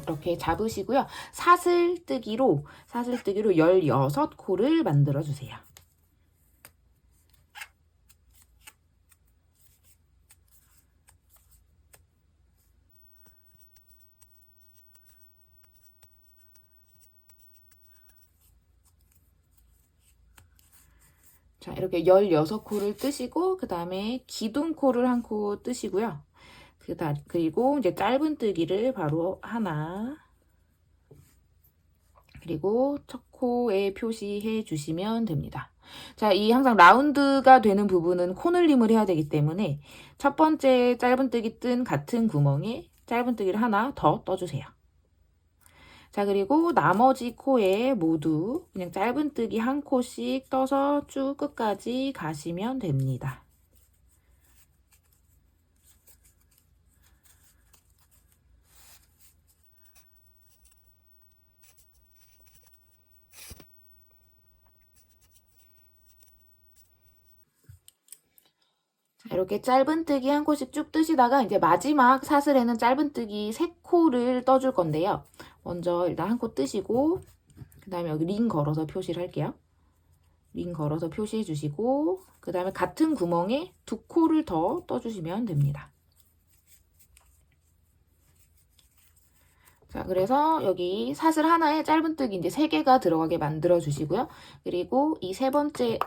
이렇게 잡으시고요. 사슬뜨기로 16코를 만들어 주세요. 자, 이렇게 16코를 뜨시고 그 다음에 기둥코를 1코 뜨시고요. 그리고 이제 짧은뜨기를 바로 하나, 그리고 첫 코에 표시해 주시면 됩니다. 자, 이 항상 라운드가 되는 부분은 코늘림을 해야 되기 때문에 첫 번째 짧은뜨기 뜬 같은 구멍에 짧은뜨기를 하나 더 떠주세요. 자, 그리고 나머지 코에 모두 그냥 짧은뜨기 1코씩 떠서 쭉 끝까지 가시면 됩니다. 이렇게 짧은뜨기 1코씩 쭉 뜨시다가 이제 마지막 사슬에는 짧은뜨기 3코를 떠줄 건데요. 먼저 일단 1코 뜨시고 그 다음에 여기 링 걸어서 표시를 할게요. 링 걸어서 표시해 주시고 그 다음에 같은 구멍에 2코를 더 떠주시면 됩니다. 자, 그래서 여기 사슬 하나에 짧은뜨기 이제 3개가 들어가게 만들어 주시고요. 그리고 이 세 번째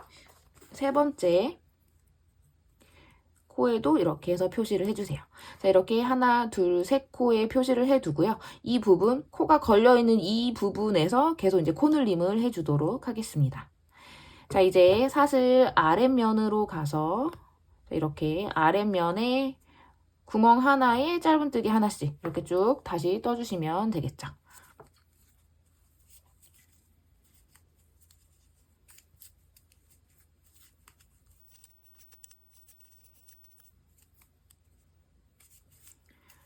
코에도 이렇게 해서 표시를 해주세요. 자, 이렇게 하나, 둘, 셋 코에 표시를 해두고요. 이 부분, 코가 걸려있는 이 부분에서 계속 이제 코늘림을 해주도록 하겠습니다. 자, 이제 사슬 아랫면으로 가서 이렇게 아랫면에 구멍 하나에 짧은뜨기 하나씩 이렇게 쭉 다시 떠주시면 되겠죠.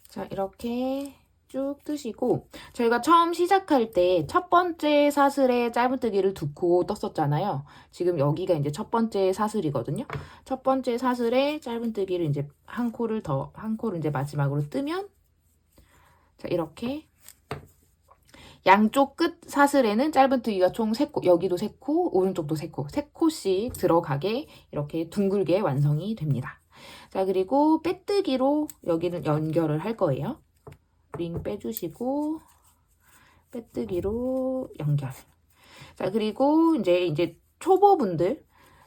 자, 이렇게 쭉 뜨시고 저희가 처음 시작할 때 첫 번째 사슬에 짧은뜨기를 2코 떴었잖아요. 지금 여기가 이제 첫 번째 사슬이거든요. 첫 번째 사슬에 짧은뜨기를 이제 1코를 이제 마지막으로 뜨면 자, 이렇게 양쪽 끝 사슬에는 짧은뜨기가 총 3코, 여기도 3코, 오른쪽도 3코, 3코씩 들어가게 이렇게 둥글게 완성이 됩니다. 자, 그리고 빼뜨기로 여기는 연결을 할 거예요. 링 빼주시고 빼뜨기로 연결. 자, 그리고 이제 초보분들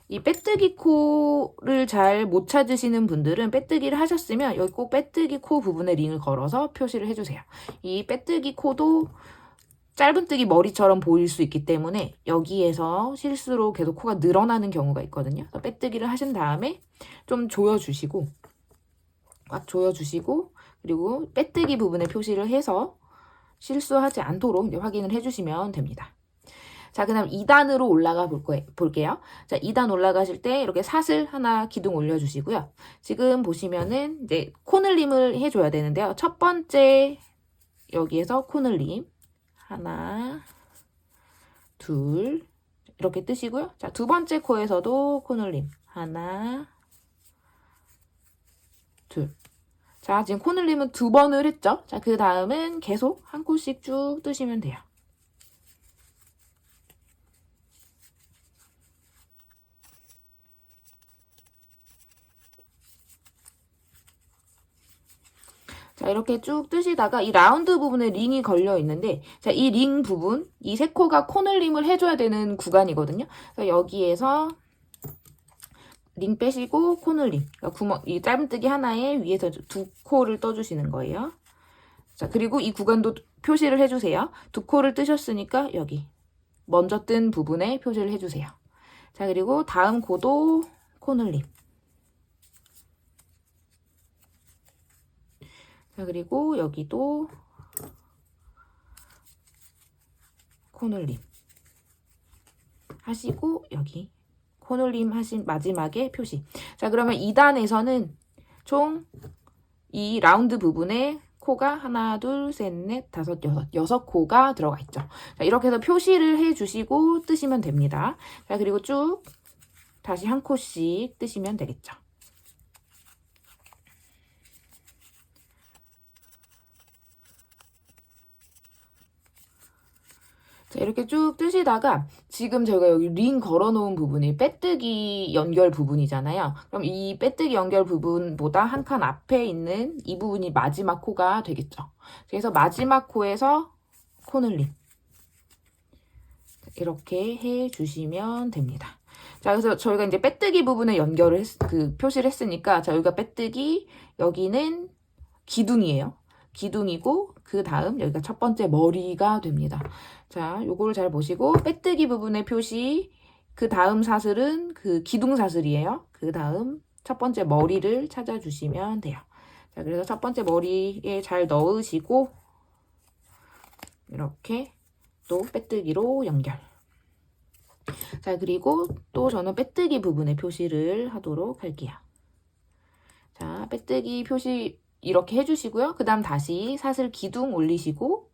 이 빼뜨기 코를 잘 못 찾으시는 분들은 빼뜨기를 하셨으면 여기 꼭 빼뜨기 코 부분에 링을 걸어서 표시를 해주세요. 이 빼뜨기 코도 짧은뜨기 머리처럼 보일 수 있기 때문에 여기에서 실수로 계속 코가 늘어나는 경우가 있거든요. 빼뜨기를 하신 다음에 좀 조여주시고 꽉 조여주시고 그리고 빼뜨기 부분에 표시를 해서 실수하지 않도록 이제 확인을 해주시면 됩니다. 자, 그 다음 2단으로 올라가 볼게요. 자, 2단 올라가실 때 이렇게 사슬 하나 기둥 올려주시고요. 지금 보시면은 이제 코늘림을 해줘야 되는데요. 첫 번째 여기에서 코늘림 하나, 둘 이렇게 뜨시고요. 자, 두 번째 코에서도 코늘림 하나, 둘. 자, 지금 코늘림은 2번을 했죠. 자, 그 다음은 계속 1코씩 쭉 뜨시면 돼요. 자, 이렇게 쭉 뜨시다가 이 라운드 부분에 링이 걸려 있는데, 자, 이 링 부분, 이 3코가 코늘림을 해줘야 되는 구간이거든요. 여기에서 링 빼시고 코늘림, 그러니까 이 짧은뜨기 하나에 위에서 2코를 떠주시는 거예요. 자, 그리고 이 구간도 표시를 해주세요. 2코를 뜨셨으니까 여기 먼저 뜬 부분에 표시를 해주세요. 자, 그리고 다음 코도 코늘림. 자, 그리고 여기도 코늘림 하시고 여기 코늘림 하신 마지막에 표시. 자, 그러면 2단에서는 총 이 라운드 부분에 코가 하나, 둘, 셋, 넷, 다섯, 여섯 코가 들어가 있죠. 자, 이렇게 해서 표시를 해주시고 뜨시면 됩니다. 자, 그리고 쭉 다시 한 코씩 뜨시면 되겠죠. 자, 이렇게 쭉 뜨시다가 지금 저희가 여기 링 걸어놓은 부분이 빼뜨기 연결 부분이잖아요. 그럼 이 빼뜨기 연결 부분보다 한 칸 앞에 있는 이 부분이 마지막 코가 되겠죠. 그래서 마지막 코에서 코늘림 이렇게 해주시면 됩니다. 자, 그래서 저희가 이제 빼뜨기 부분에 연결을 표시를 했으니까 자, 여기가 빼뜨기, 여기는 기둥이에요. 기둥이고 그 다음 여기가 첫 번째 머리가 됩니다. 자, 요거를 잘 보시고 빼뜨기 부분의 표시, 그 다음 사슬은 그 기둥 사슬이에요. 그 다음 첫 번째 머리를 찾아주시면 돼요. 자, 그래서 첫 번째 머리에 잘 넣으시고 이렇게 또 빼뜨기로 연결. 자, 그리고 또 저는 빼뜨기 부분의 표시를 하도록 할게요. 자, 빼뜨기 표시 이렇게 해주시고요. 그 다음 다시 사슬 기둥 올리시고,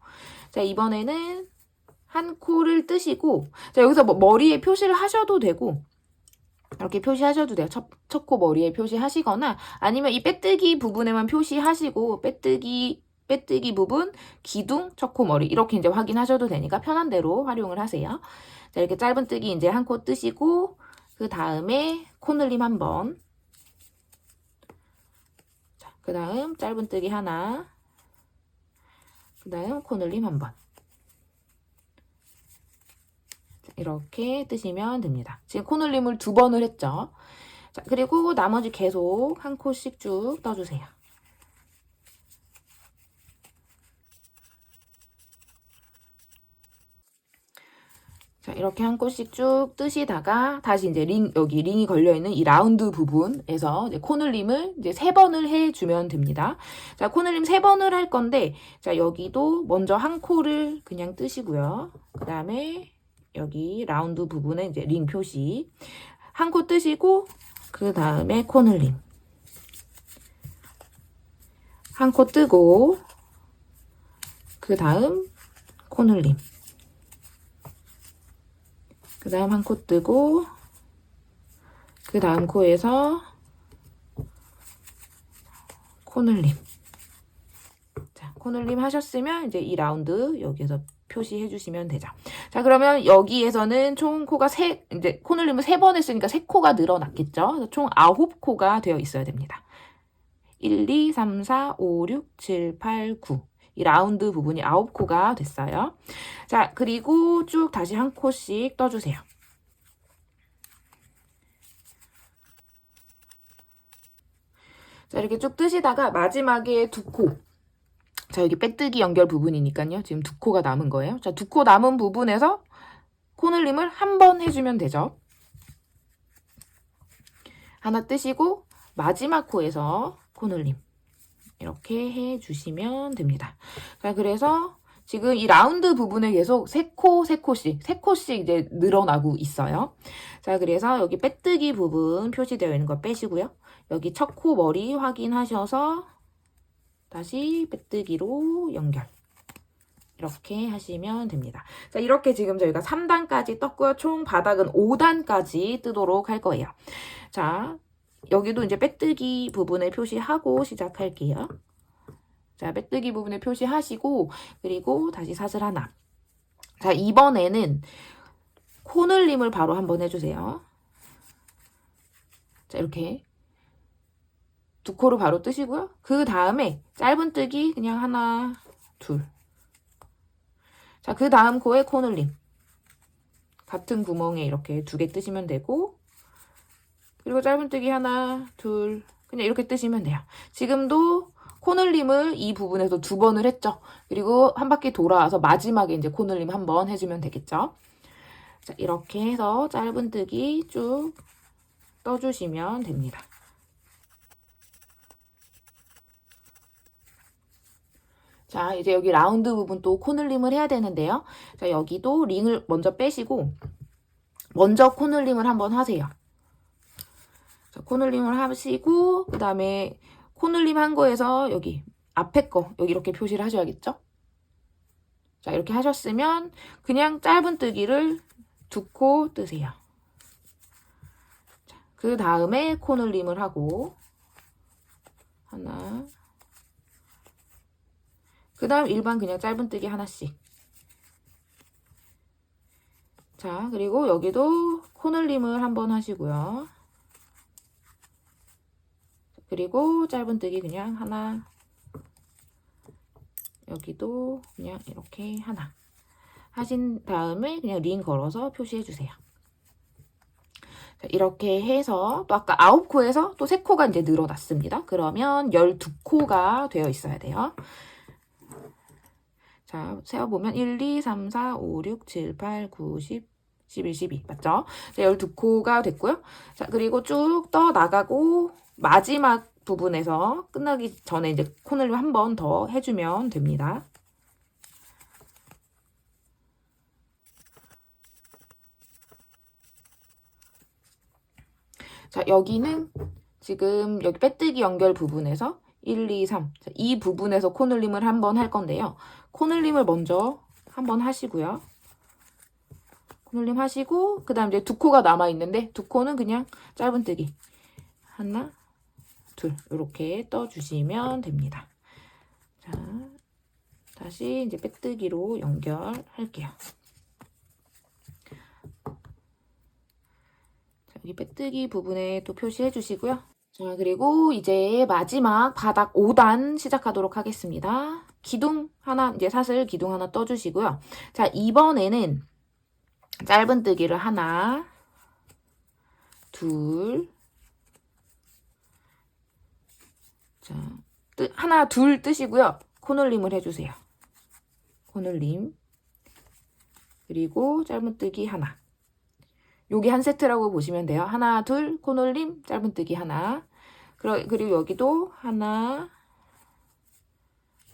자, 이번에는 한 코를 뜨시고, 자, 여기서 머리에 표시를 하셔도 되고, 이렇게 표시하셔도 돼요. 첫 코 머리에 표시하시거나, 아니면 이 빼뜨기 부분에만 표시하시고, 빼뜨기 부분, 기둥, 첫 코 머리, 이렇게 이제 확인하셔도 되니까 편한 대로 활용을 하세요. 자, 이렇게 짧은뜨기 이제 한 코 뜨시고, 그 다음에 코늘림 한 번. 그 다음 짧은뜨기 하나, 그 다음 코늘림 한 번. 이렇게 뜨시면 됩니다. 지금 코늘림을 2번을 했죠. 자, 그리고 나머지 계속 한 코씩 쭉 떠주세요. 자, 이렇게 한 코씩 쭉 뜨시다가 다시 이제 여기 링이 걸려있는 이 라운드 부분에서 이제 코늘림을 이제 3번을 해주면 됩니다. 자, 코늘림 3번을 할 건데, 자, 여기도 먼저 한 코를 그냥 뜨시고요. 그 다음에 여기 라운드 부분에 이제 링 표시. 한 코 뜨시고, 그 다음에 코늘림. 한 코 뜨고, 그 다음 코늘림. 그 다음 한 코 뜨고, 그 다음 코에서 코늘림. 자, 코늘림 하셨으면 이제 이 라운드 여기에서 표시해 주시면 되죠. 자, 그러면 여기에서는 총 코가 이제 코늘림을 3번 했으니까 3코가 늘어났겠죠. 총 9코가 되어 있어야 됩니다. 1, 2, 3, 4, 5, 6, 7, 8, 9. 이 라운드 부분이 9코가 됐어요. 자, 그리고 쭉 다시 한 코씩 떠주세요. 자, 이렇게 쭉 뜨시다가 마지막에 2코. 자, 여기 빼뜨기 연결 부분이니까요. 지금 2코가 남은 거예요. 자, 2코 남은 부분에서 코늘림을 한 번 해주면 되죠. 하나 뜨시고 마지막 코에서 코늘림. 이렇게 해주시면 됩니다. 자, 그래서 지금 이 라운드 부분에 계속 3코씩 이제 늘어나고 있어요. 자, 그래서 여기 빼뜨기 부분 표시되어 있는 거 빼시고요. 여기 첫 코 머리 확인하셔서 다시 빼뜨기로 연결. 이렇게 하시면 됩니다. 자, 이렇게 지금 저희가 3단까지 떴고요. 총 바닥은 5단까지 뜨도록 할 거예요. 자, 여기도 이제 빼뜨기 부분에 표시하고 시작할게요. 자, 빼뜨기 부분에 표시하시고, 그리고 다시 사슬 하나. 자, 이번에는 코늘림을 바로 한번 해주세요. 자, 이렇게 2코를 바로 뜨시고요. 그 다음에 짧은뜨기 그냥 하나, 둘. 자, 그 다음 코에 코늘림. 같은 구멍에 이렇게 2개 뜨시면 되고, 그리고 짧은뜨기 하나, 둘, 그냥 이렇게 뜨시면 돼요. 지금도 코늘림을 이 부분에서 2번을 했죠. 그리고 한 바퀴 돌아와서 마지막에 이제 코늘림 한 번 해주면 되겠죠. 자, 이렇게 해서 짧은뜨기 쭉 떠주시면 됩니다. 자, 이제 여기 라운드 부분 또 코늘림을 해야 되는데요. 자, 여기도 링을 먼저 빼시고 먼저 코늘림을 한번 하세요. 자, 코늘림을 하시고 그 다음에 코늘림 한 거에서 여기 앞에 거 여기 이렇게 표시를 하셔야겠죠? 자, 이렇게 하셨으면 그냥 짧은뜨기를 2코 뜨세요. 그 다음에 코늘림을 하고 하나, 그 다음 일반 그냥 짧은뜨기 하나씩. 자, 그리고 여기도 코늘림을 한번 하시고요. 그리고 짧은뜨기 그냥 하나, 여기도 그냥 이렇게 하나 하신 다음에 그냥 링 걸어서 표시해 주세요. 자, 이렇게 해서 또 아까 9코에서 또 3코가 이제 늘어났습니다. 그러면 12코가 되어 있어야 돼요. 자, 세어보면 1, 2, 3, 4, 5, 6, 7, 8, 9, 10, 11, 12 맞죠? 자, 12코가 됐고요. 자, 그리고 쭉 떠 나가고 마지막 부분에서 끝나기 전에 이제 코늘림 한 번 더 해주면 됩니다. 자, 여기는 지금 여기 빼뜨기 연결 부분에서 1, 2, 3. 자, 이 부분에서 코늘림을 한번 할 건데요. 코늘림을 먼저 한번 하시고요. 코늘림 하시고, 그 다음 이제 2코가 남아있는데, 2코는 그냥 짧은뜨기. 하나, 둘. 이렇게 떠주시면 됩니다. 자, 다시 이제 빼뜨기로 연결할게요. 여기 빼뜨기 부분에 또 표시해 주시고요. 자, 그리고 이제 마지막 바닥 5단 시작하도록 하겠습니다. 기둥 하나, 이제 사슬 기둥 하나 떠주시고요. 자, 이번에는 짧은뜨기를 하나, 둘, 자, 하나, 둘 뜨시고요. 코늘림을 해주세요. 코늘림. 그리고 짧은뜨기 하나. 요게 한 세트라고 보시면 돼요. 하나, 둘, 코늘림, 짧은뜨기 하나. 그리고 여기도 하나,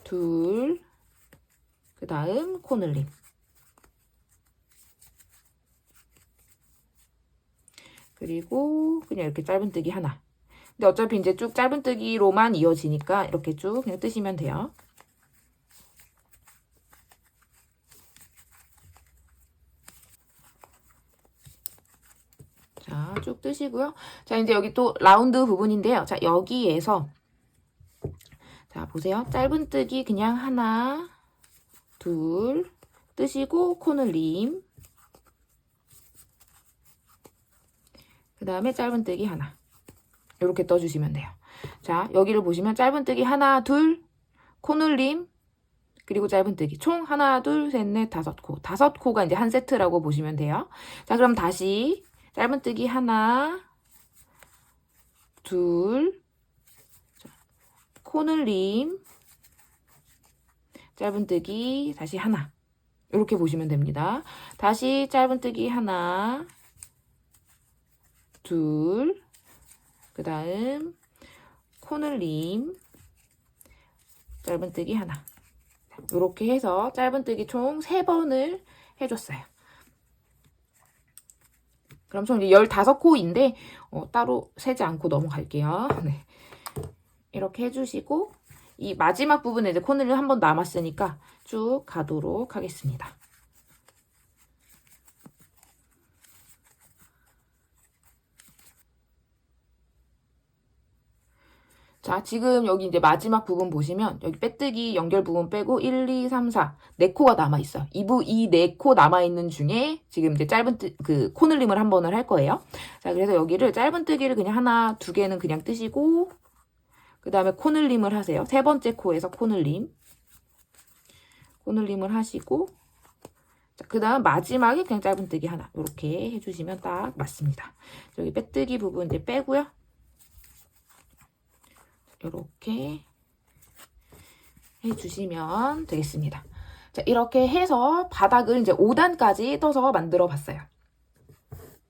둘, 그 다음 코늘림. 그리고 그냥 이렇게 짧은뜨기 하나. 근데 어차피 이제 쭉 짧은뜨기로만 이어지니까 이렇게 쭉 그냥 뜨시면 돼요. 자, 쭉 뜨시고요. 자, 이제 여기 또 라운드 부분인데요. 자, 여기에서 자, 보세요. 짧은뜨기 그냥 하나, 둘 뜨시고 코늘림. 그 다음에 짧은뜨기 하나. 이렇게 떠주시면 돼요. 자, 여기를 보시면 짧은뜨기 하나, 둘, 코늘림, 그리고 짧은뜨기. 총 하나, 둘, 셋, 넷, 5코. 5코가 이제 한 세트라고 보시면 돼요. 자, 그럼 다시 짧은뜨기 하나, 둘, 코늘림, 짧은뜨기 다시 하나. 이렇게 보시면 됩니다. 다시 짧은뜨기 하나, 둘, 그 다음 코늘림, 짧은뜨기 하나. 이렇게 해서 짧은뜨기 총 3번을 해줬어요. 그럼 총 이제 15코인데 따로 세지 않고 넘어갈게요. 네. 이렇게 해주시고 이 마지막 부분에 이제 코늘림 한 번 남았으니까 쭉 가도록 하겠습니다. 자, 지금 여기 이제 마지막 부분 보시면 여기 빼뜨기 연결 부분 빼고 1, 2, 3, 4 4코가 남아있어요. 이 4코 남아있는 중에 지금 이제 코늘림을 한 번을 할 거예요. 자, 그래서 여기를 짧은뜨기를 그냥 하나, 2개는 그냥 뜨시고 그 다음에 코늘림을 하세요. 3번째 코에서 코늘림을 하시고 그 다음 마지막에 그냥 짧은뜨기 하나 이렇게 해주시면 딱 맞습니다. 여기 빼뜨기 부분 이제 빼고요. 이렇게 해주시면 되겠습니다. 자, 이렇게 해서 바닥을 이제 5단까지 떠서 만들어 봤어요.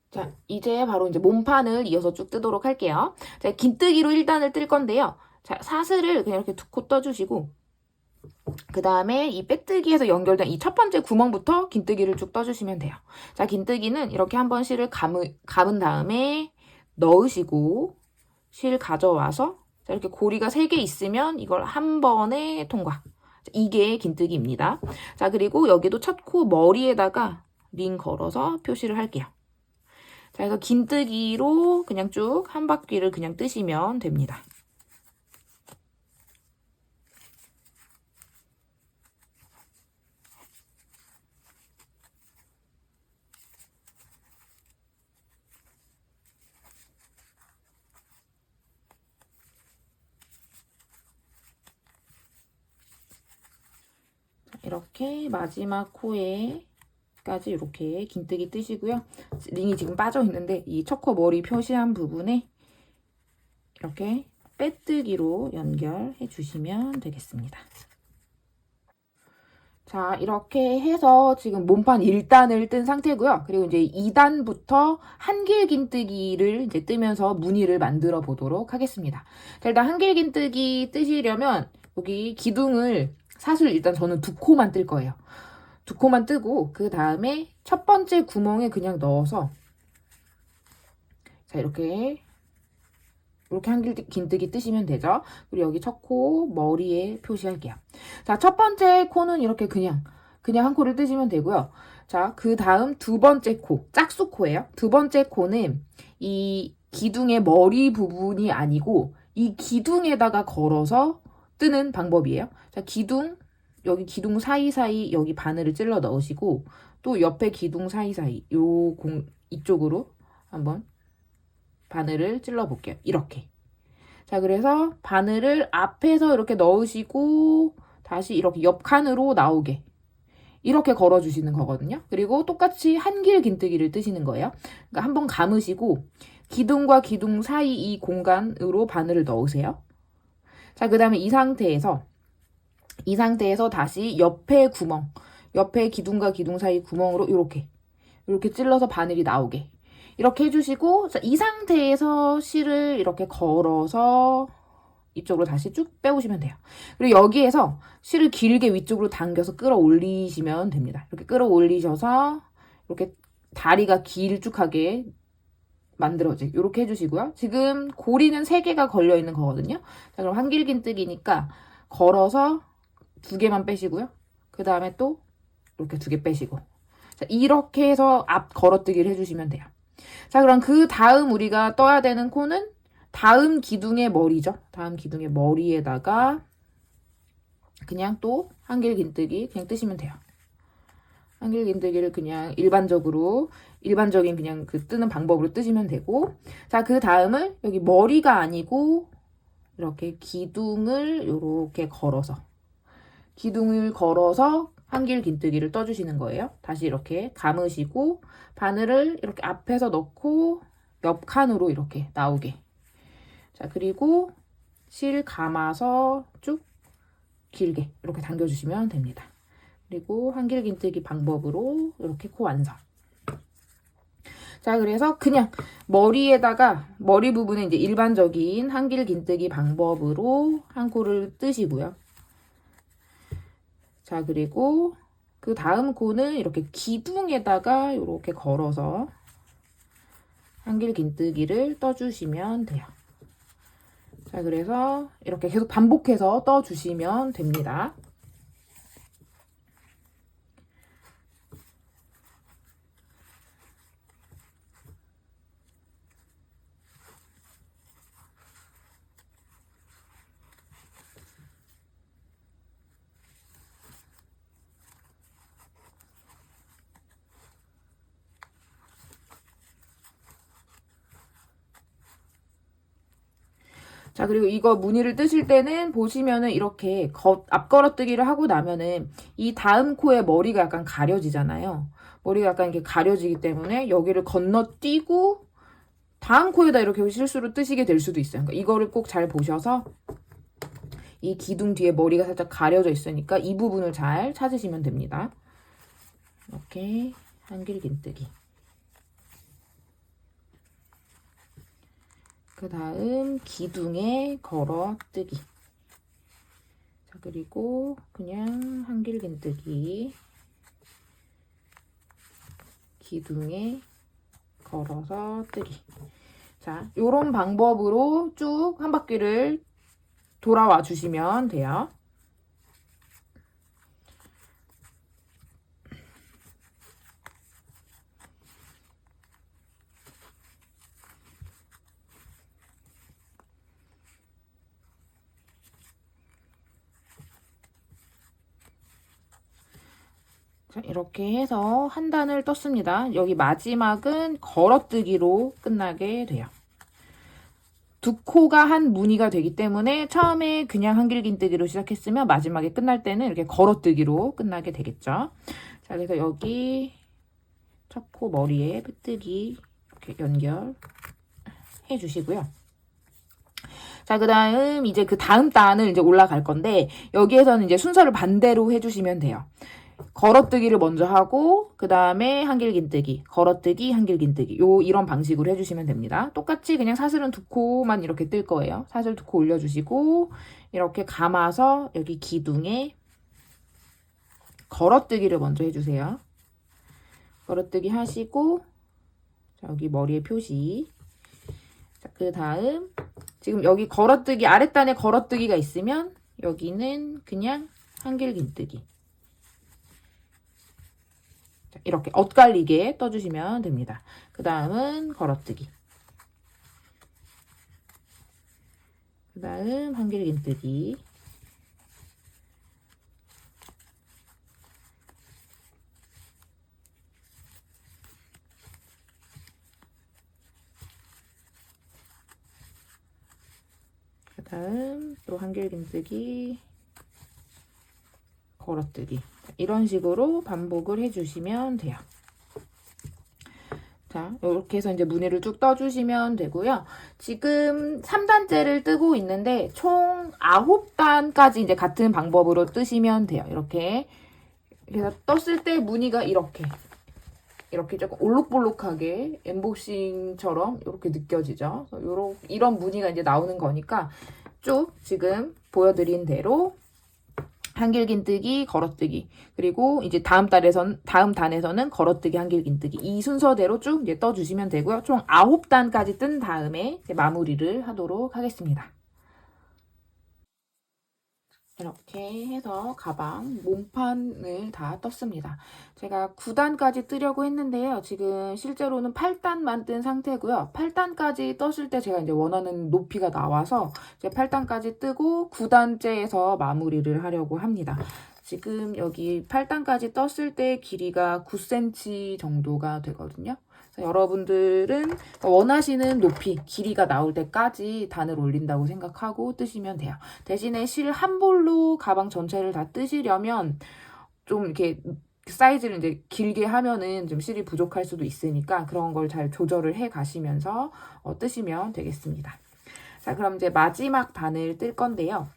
자, 이제 바로 이제 몸판을 이어서 쭉 뜨도록 할게요. 자, 긴뜨기로 1단을 뜰 건데요. 자, 사슬을 그냥 이렇게 2코 떠주시고, 그 다음에 이 빼뜨기에서 연결된 이 첫 번째 구멍부터 긴뜨기를 쭉 떠주시면 돼요. 자, 긴뜨기는 이렇게 한번 실을 감은 다음에 넣으시고, 실 가져와서 자, 이렇게 고리가 3개 있으면 이걸 한 번에 통과. 자, 이게 긴뜨기입니다. 자, 그리고 여기도 첫 코 머리에다가 링 걸어서 표시를 할게요. 자, 그래서 긴뜨기로 그냥 쭉 한 바퀴를 그냥 뜨시면 됩니다. 이렇게 마지막 코에까지 이렇게 긴뜨기 뜨시고요. 링이 지금 빠져 있는데 이 첫 코 머리 표시한 부분에 이렇게 빼뜨기로 연결해 주시면 되겠습니다. 자, 이렇게 해서 지금 몸판 1단을 뜬 상태고요. 그리고 이제 2단부터 한길 긴뜨기를 이제 뜨면서 무늬를 만들어 보도록 하겠습니다. 자, 일단 한길 긴뜨기 뜨시려면 여기 기둥을 사실 일단 저는 2코만 뜰 거예요. 2코만 뜨고 그 다음에 첫 번째 구멍에 그냥 넣어서 자, 이렇게 한길 긴뜨기 뜨시면 되죠. 그리고 여기 첫 코 머리에 표시할게요. 자, 첫 번째 코는 이렇게 그냥 한 코를 뜨시면 되고요. 자, 그 다음 두 번째 코, 짝수코예요. 두 번째 코는 이 기둥의 머리 부분이 아니고 이 기둥에다가 걸어서 뜨는 방법이에요. 자, 여기 기둥 사이사이 여기 바늘을 찔러 넣으시고 또 옆에 기둥 사이사이 이쪽으로 한번 바늘을 찔러 볼게요. 이렇게. 자, 그래서 바늘을 앞에서 이렇게 넣으시고 다시 이렇게 옆칸으로 나오게 이렇게 걸어주시는 거거든요. 그리고 똑같이 한길 긴뜨기를 뜨시는 거예요. 그러니까 한번 감으시고 기둥과 기둥 사이 이 공간으로 바늘을 넣으세요. 자, 그 다음에 이 상태에서 다시 옆에 기둥과 기둥 사이 구멍으로 이렇게 찔러서 바늘이 나오게 이렇게 해주시고, 자, 이 상태에서 실을 이렇게 걸어서 이쪽으로 다시 쭉 빼오시면 돼요. 그리고 여기에서 실을 길게 위쪽으로 당겨서 끌어올리시면 됩니다. 이렇게 끌어올리셔서 이렇게 다리가 길쭉하게 만들어지게 이렇게 해주시고요. 지금 고리는 3개가 걸려있는 거거든요. 자, 그럼 한길 긴뜨기니까 걸어서 2개만 빼시고요. 그 다음에 또 이렇게 2개 빼시고. 자, 이렇게 해서 앞 걸어뜨기를 해주시면 돼요. 자, 그럼 그 다음 우리가 떠야 되는 코는 다음 기둥의 머리죠. 다음 기둥의 머리에다가 그냥 또 한길 긴뜨기 그냥 뜨시면 돼요. 한길 긴뜨기를 그냥 일반적인 그냥 그 뜨는 방법으로 뜨시면 되고, 자, 그 다음을 여기 머리가 아니고 이렇게 기둥을 이렇게 걸어서 한길 긴뜨기를 떠주시는 거예요. 다시 이렇게 감으시고 바늘을 이렇게 앞에서 넣고 옆칸으로 이렇게 나오게. 자, 그리고 실 감아서 쭉 길게 이렇게 당겨주시면 됩니다. 그리고 한길 긴뜨기 방법으로 이렇게 코 완성. 자, 그래서 그냥 머리 부분에 이제 일반적인 한길 긴뜨기 방법으로 한 코를 뜨시고요. 자, 그리고 그 다음 코는 이렇게 기둥에다가 이렇게 걸어서 한길 긴뜨기를 떠주시면 돼요. 자, 그래서 이렇게 계속 반복해서 떠주시면 됩니다. 자, 그리고 이거 무늬를 뜨실 때는 보시면은 이렇게 앞걸어뜨기를 하고 나면은 이 다음 코에 머리가 약간 가려지잖아요. 머리가 약간 이렇게 가려지기 때문에 여기를 건너뛰고 다음 코에다 이렇게 실수로 뜨시게 될 수도 있어요. 그러니까 이거를 꼭 잘 보셔서 이 기둥 뒤에 머리가 살짝 가려져 있으니까 이 부분을 잘 찾으시면 됩니다. 이렇게 한길 긴뜨기. 그 다음 기둥에 걸어뜨기. 자, 그리고 그냥 한길 긴뜨기. 기둥에 걸어서 뜨기. 자, 요런 방법으로 쭉 한 바퀴를 돌아와 주시면 돼요. 자, 이렇게 해서 한 단을 떴습니다. 여기 마지막은 걸어뜨기로 끝나게 돼요. 두 코가 한 무늬가 되기 때문에 처음에 그냥 한길긴뜨기로 시작했으면 마지막에 끝날 때는 이렇게 걸어뜨기로 끝나게 되겠죠. 자, 그래서 여기 첫 코 머리에 빼뜨기 이렇게 연결해 주시고요. 자, 그 다음 이제 그 다음 단을 이제 올라갈 건데 여기에서는 이제 순서를 반대로 해주시면 돼요. 걸어뜨기를 먼저 하고 그 다음에 한길긴뜨기, 걸어뜨기, 한길긴뜨기 이런 방식으로 해주시면 됩니다. 똑같이 그냥 사슬은 두 코만 이렇게 뜰 거예요. 사슬 두 코 올려주시고 이렇게 감아서 여기 기둥에 걸어뜨기를 먼저 해주세요. 걸어뜨기 하시고 자, 여기 머리에 표시. 자, 그 다음 지금 여기 걸어뜨기 아랫단에 걸어뜨기가 있으면 여기는 그냥 한길긴뜨기. 이렇게 엇갈리게 떠주시면 됩니다. 그 다음은 걸어뜨기. 그 다음 한길긴뜨기. 그 다음 또 한길긴뜨기. 걸어뜨기. 이런 식으로 반복을 해주시면 돼요. 자, 이렇게 해서 이제 무늬를 쭉 떠주시면 되고요. 지금 3단째를 뜨고 있는데 총 9단까지 이제 같은 방법으로 뜨시면 돼요. 이렇게. 그래서 떴을 때 무늬가 이렇게 조금 올록볼록하게 엠보싱처럼 이렇게 느껴지죠. 이런 무늬가 이제 나오는 거니까 쭉 지금 보여드린 대로 한길긴뜨기, 걸어뜨기, 그리고 이제 다음 단에서는 걸어뜨기, 한길긴뜨기 이 순서대로 쭉 이제 떠주시면 되고요. 총 9단까지 뜬 다음에 이제 마무리를 하도록 하겠습니다. 이렇게 해서 가방 몸판을 다 떴습니다. 제가 9단까지 뜨려고 했는데요. 지금 실제로는 8단만 뜬 상태고요. 8단까지 떴을 때 제가 이제 원하는 높이가 나와서 이제 8단까지 뜨고 9단째에서 마무리를 하려고 합니다. 지금 여기 8단까지 떴을 때 길이가 9cm 정도가 되거든요. 여러분들은 원하시는 높이, 길이가 나올 때까지 단을 올린다고 생각하고 뜨시면 돼요. 대신에 실 한 볼로 가방 전체를 다 뜨시려면 좀 이렇게 사이즈를 이제 길게 하면은 좀 실이 부족할 수도 있으니까 그런 걸 잘 조절을 해 가시면서 뜨시면 되겠습니다. 자, 그럼 이제 마지막 단을 뜰 건데요.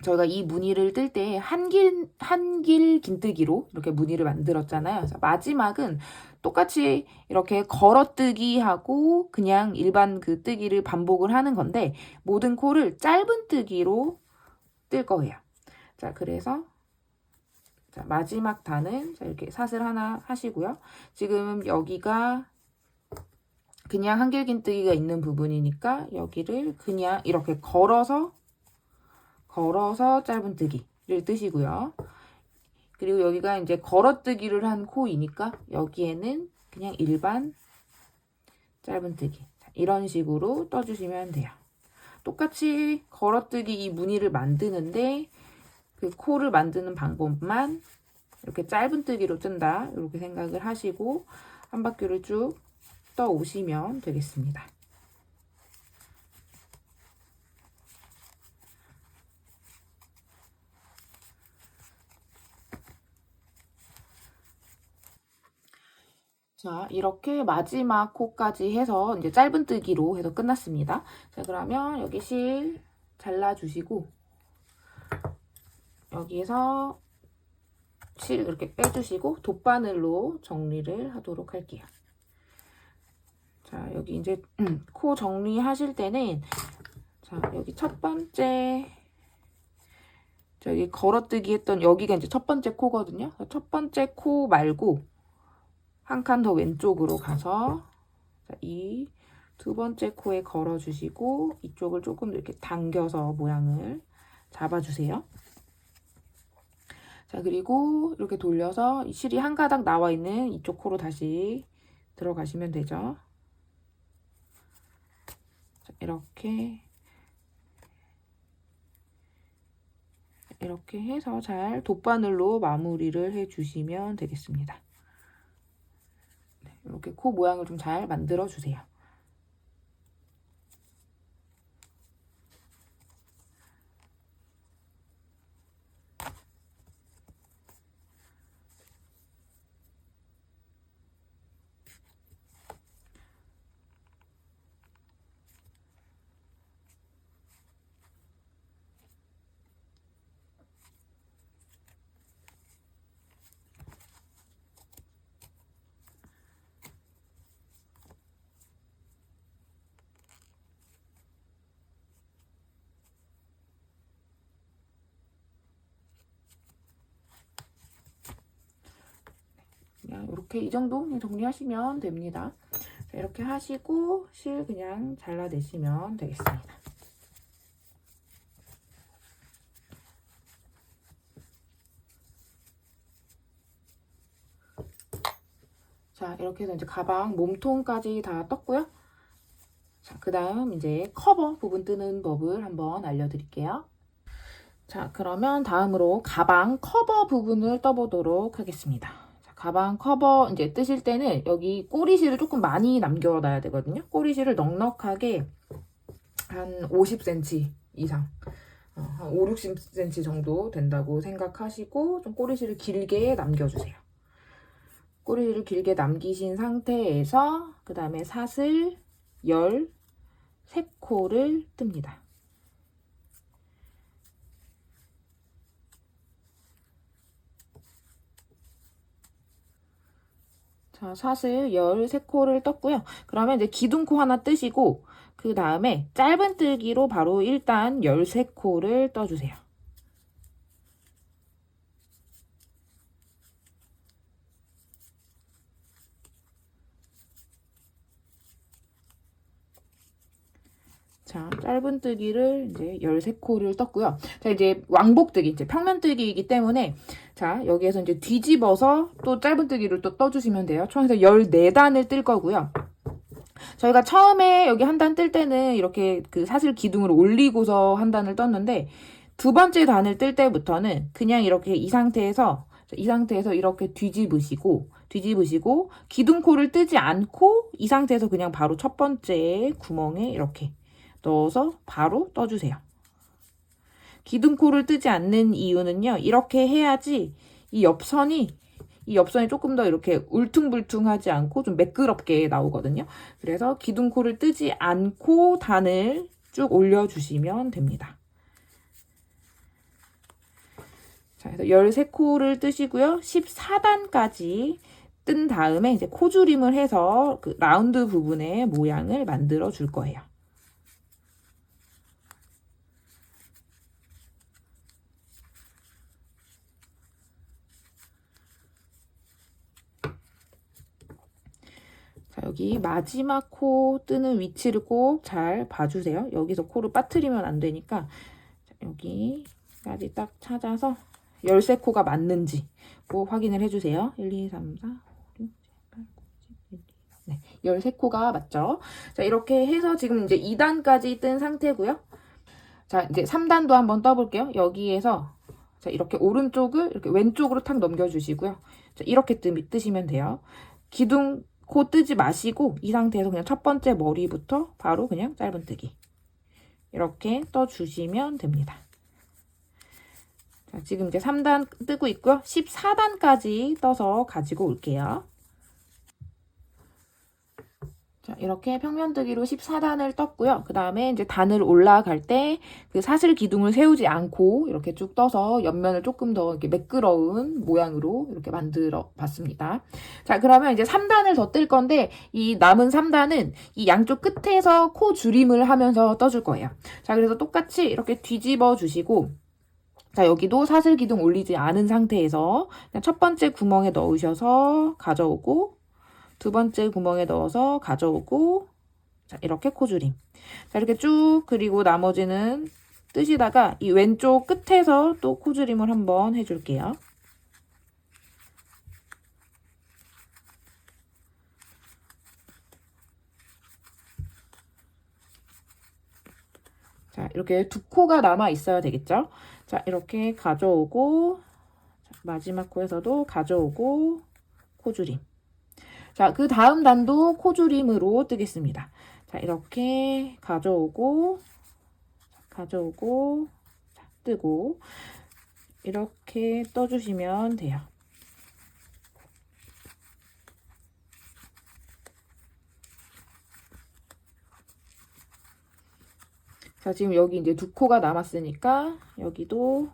저희가 이 무늬를 뜰 때 한길긴뜨기로 이렇게 무늬를 만들었잖아요. 그래서 마지막은 똑같이 이렇게 걸어뜨기 하고 그냥 일반 그 뜨기를 반복을 하는 건데 모든 코를 짧은 뜨기로 뜰 거예요. 자, 그래서 자, 마지막 단은 자, 이렇게 사슬 하나 하시고요. 지금 여기가 그냥 한길긴뜨기가 있는 부분이니까 여기를 그냥 이렇게 걸어서 짧은뜨기를 뜨시고요. 그리고 여기가 이제 걸어뜨기를 한 코이니까 여기에는 그냥 일반 짧은뜨기. 이런 식으로 떠주시면 돼요. 똑같이 걸어뜨기 이 무늬를 만드는데 그 코를 만드는 방법만 이렇게 짧은뜨기로 뜬다. 이렇게 생각을 하시고 한 바퀴를 쭉 떠오시면 되겠습니다. 자, 이렇게 마지막 코까지 해서 이제 짧은뜨기로 해서 끝났습니다. 자, 그러면 여기 실 잘라주시고 여기에서 실 이렇게 빼주시고 돗바늘로 정리를 하도록 할게요. 자, 여기 이제 코 정리하실 때는 자, 여기 첫 번째 저기 걸어뜨기 했던 여기가 이제 첫 번째 코거든요. 첫 번째 코 말고 한 칸 더 왼쪽으로 가서 자, 이 두 번째 코에 걸어주시고 이쪽을 조금 이렇게 당겨서 모양을 잡아주세요. 자, 그리고 이렇게 돌려서 실이 한 가닥 나와 있는 이쪽 코로 다시 들어가시면 되죠. 자, 이렇게 해서 잘 돗바늘로 마무리를 해주시면 되겠습니다. 이렇게 코 모양을 좀 잘 만들어 주세요. 그냥 이렇게 이 정도 그냥 정리하시면 됩니다. 자, 이렇게 하시고 실 그냥 잘라내시면 되겠습니다. 자, 이렇게 해서 이제 가방 몸통까지 다 떴고요. 자, 그 다음 이제 커버 부분 뜨는 법을 한번 알려드릴게요. 자, 그러면 다음으로 가방 커버 부분을 떠보도록 하겠습니다. 자, 가방 커버 이제 뜨실 때는 여기 꼬리실을 조금 많이 남겨놔야 되거든요. 꼬리실을 넉넉하게 한 50cm 이상, 한 5, 60cm 정도 된다고 생각하시고 좀 꼬리실을 길게 남겨주세요. 꼬리를 길게 남기신 상태에서 그 다음에 사슬 13코를 뜹니다. 자, 사슬 13코를 떴고요. 그러면 이제 기둥코 하나 뜨시고 그 다음에 짧은 뜨기로 바로 일단 13코를 떠주세요. 자, 짧은 뜨기를 이제 13코를 떴고요. 자, 이제 왕복뜨기, 이제 평면뜨기이기 때문에 자, 여기에서 이제 뒤집어서 또 짧은 뜨기를 또 떠주시면 돼요. 총 해서 14단을 뜰 거고요. 저희가 처음에 여기 한 단 뜰 때는 이렇게 그 사슬 기둥을 올리고서 한 단을 떴는데 두 번째 단을 뜰 때부터는 그냥 이렇게 이 상태에서 이렇게 뒤집으시고 기둥코를 뜨지 않고 이 상태에서 그냥 바로 첫 번째 구멍에 이렇게 넣어서 바로 떠주세요. 기둥코를 뜨지 않는 이유는요. 이렇게 해야지 이 옆선이 조금 더 이렇게 울퉁불퉁하지 않고 좀 매끄럽게 나오거든요. 그래서 기둥코를 뜨지 않고 단을 쭉 올려주시면 됩니다. 자, 그래서 13코를 뜨시고요. 14단까지 뜬 다음에 이제 코줄임을 해서 그 라운드 부분의 모양을 만들어 줄 거예요. 자, 여기 마지막 코 뜨는 위치를 꼭 잘 봐주세요. 여기서 코를 빠뜨리면 안 되니까 여기까지 딱 찾아서 13코가 맞는지 꼭 확인을 해주세요. 1, 2, 3, 4, 5, 6, 7, 8, 9, 10, 11, 12. 네, 13코가 맞죠? 자, 이렇게 해서 지금 이제 2단까지 뜬 상태고요. 자, 이제 3단도 한번 떠볼게요. 여기에서 자, 이렇게 오른쪽을 이렇게 왼쪽으로 탁 넘겨주시고요. 자, 이렇게 뜨시면 돼요. 기둥코 뜨지 마시고 이 상태에서 그냥 첫 번째 머리부터 바로 그냥 짧은뜨기 이렇게 떠주시면 됩니다. 자, 지금 이제 3단 뜨고 있고요. 14단까지 떠서 가지고 올게요. 자, 이렇게 평면뜨기로 14단을 떴고요. 그 다음에 이제 단을 올라갈 때 그 사슬 기둥을 세우지 않고 이렇게 쭉 떠서 옆면을 조금 더 이렇게 매끄러운 모양으로 이렇게 만들어 봤습니다. 자, 그러면 이제 3단을 더 뜰 건데 이 남은 3단은 이 양쪽 끝에서 코 줄임을 하면서 떠줄 거예요. 자, 그래서 똑같이 이렇게 뒤집어 주시고 자, 여기도 사슬 기둥 올리지 않은 상태에서 그냥 첫 번째 구멍에 넣으셔서 가져오고 두 번째 구멍에 넣어서 가져오고 자, 이렇게 코줄임. 자, 이렇게 쭉 그리고 나머지는 뜨시다가 이 왼쪽 끝에서 또 코줄임을 한번 해줄게요. 자, 이렇게 두 코가 남아 있어야 되겠죠? 자, 이렇게 가져오고, 마지막 코에서도 가져오고, 코줄임. 자, 그 다음 단도 코줄임으로 뜨겠습니다. 자, 이렇게 가져오고, 자, 뜨고, 이렇게 떠주시면 돼요. 자, 지금 여기 이제 두 코가 남았으니까 여기도